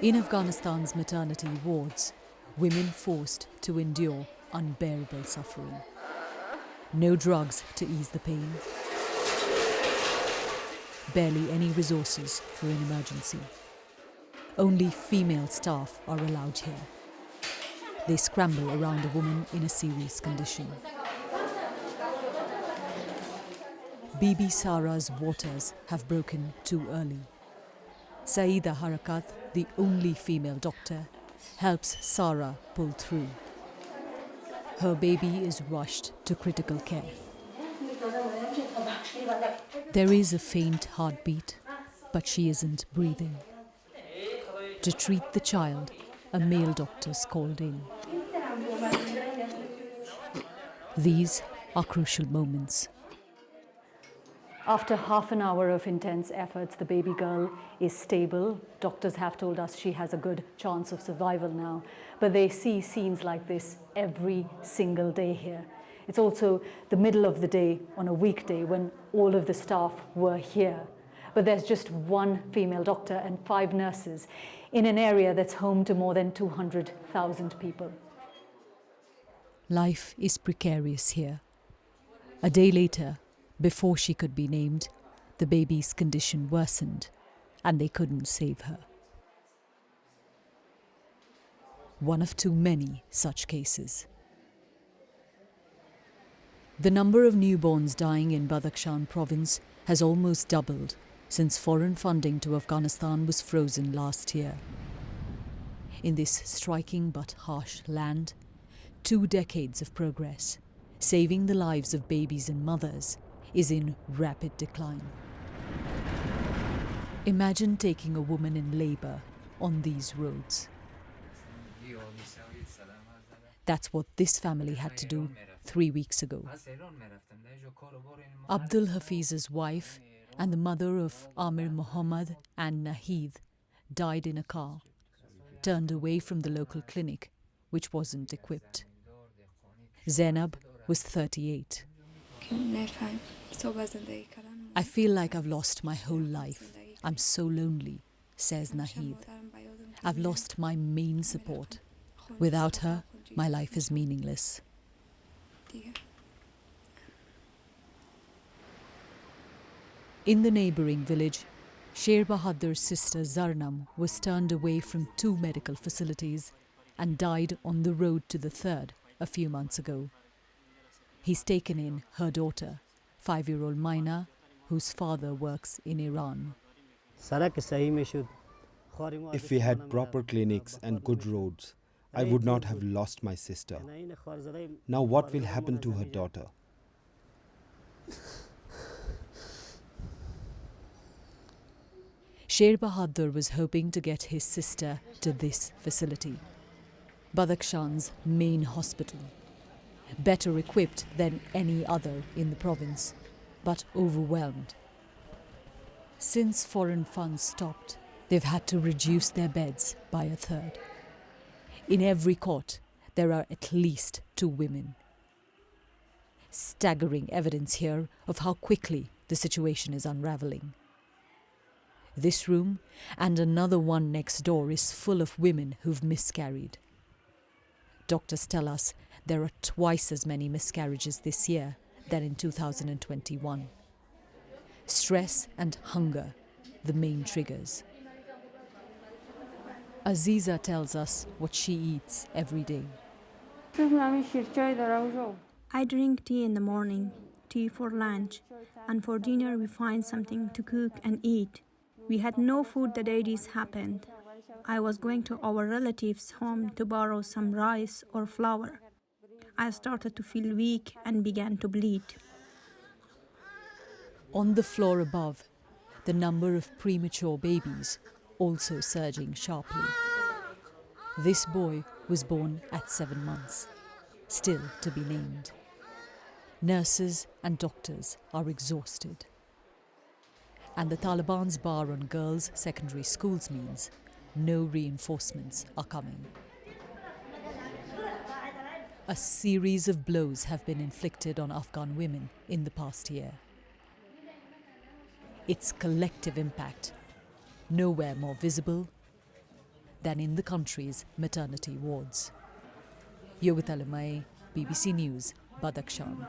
In Afghanistan's maternity wards, women forced to endure unbearable suffering. No drugs to ease the pain. Barely any resources for an emergency. Only female staff are allowed here. They scramble around a woman in a serious condition. Bibi Sara's waters have broken too early. Saida Harakat, the only female doctor, helps Sara pull through. Her baby is rushed to critical care. There is a faint heartbeat, but she isn't breathing. To treat the child, a male doctor's called in. These are crucial moments. After half an hour of intense efforts, the baby girl is stable. Doctors have told us she has a good chance of survival now. But they see scenes like this every single day here. It's also the middle of the day on a weekday when all of the staff were here. But there's just one female doctor and 5 nurses in an area that's home to more than 200,000 people. Life is precarious here. A day later, before she could be named, the baby's condition worsened and they couldn't save her. One of too many such cases. The number of newborns dying in Badakhshan province has almost doubled since foreign funding to Afghanistan was frozen last year. In this striking but harsh land, 2 decades of progress, saving the lives of babies and mothers, is in rapid decline. Imagine taking a woman in labour on these roads. That's what this family had to do 3 weeks ago. Abdul Hafiz's wife and the mother of Amir Muhammad and Nahid died in a car, turned away from the local clinic, which wasn't equipped. Zainab was 38. I feel like I've lost my whole life. I'm so lonely, says Nahid. I've lost my main support. Without her, my life is meaningless. In the neighbouring village, Sher Bahadur's sister Zarnam was turned away from 2 medical facilities and died on the road to the 3rd a few months ago. He's taken in her daughter, 5-year-old Maina, whose father works in Iran. If we had proper clinics and good roads, I would not have lost my sister. Now what will happen to her daughter? Sher Bahadur was hoping to get his sister to this facility, Badakhshan's main hospital, better equipped than any other in the province, but overwhelmed. Since foreign funds stopped, they've had to reduce their beds by a 1/3. In every cot, there are at least 2 women. Staggering evidence here of how quickly the situation is unravelling. This room and another one next door is full of women who've miscarried. Doctors tell us there are twice as many miscarriages this year than in 2021. Stress and hunger, the main triggers. Aziza tells us what she eats every day. I drink tea in the morning, tea for lunch, and for dinner we find something to cook and eat. We had no food the day this happened. I was going to our relatives' home to borrow some rice or flour. I started to feel weak and began to bleed. On the floor above, the number of premature babies also surging sharply. This boy was born at 7 months, still to be named. Nurses and doctors are exhausted. And the Taliban's bar on girls' secondary schools means no reinforcements are coming. A series of blows have been inflicted on Afghan women in the past year. Its collective impact, nowhere more visible than in the country's maternity wards. Yogita Limaye, BBC News, Badakhshan.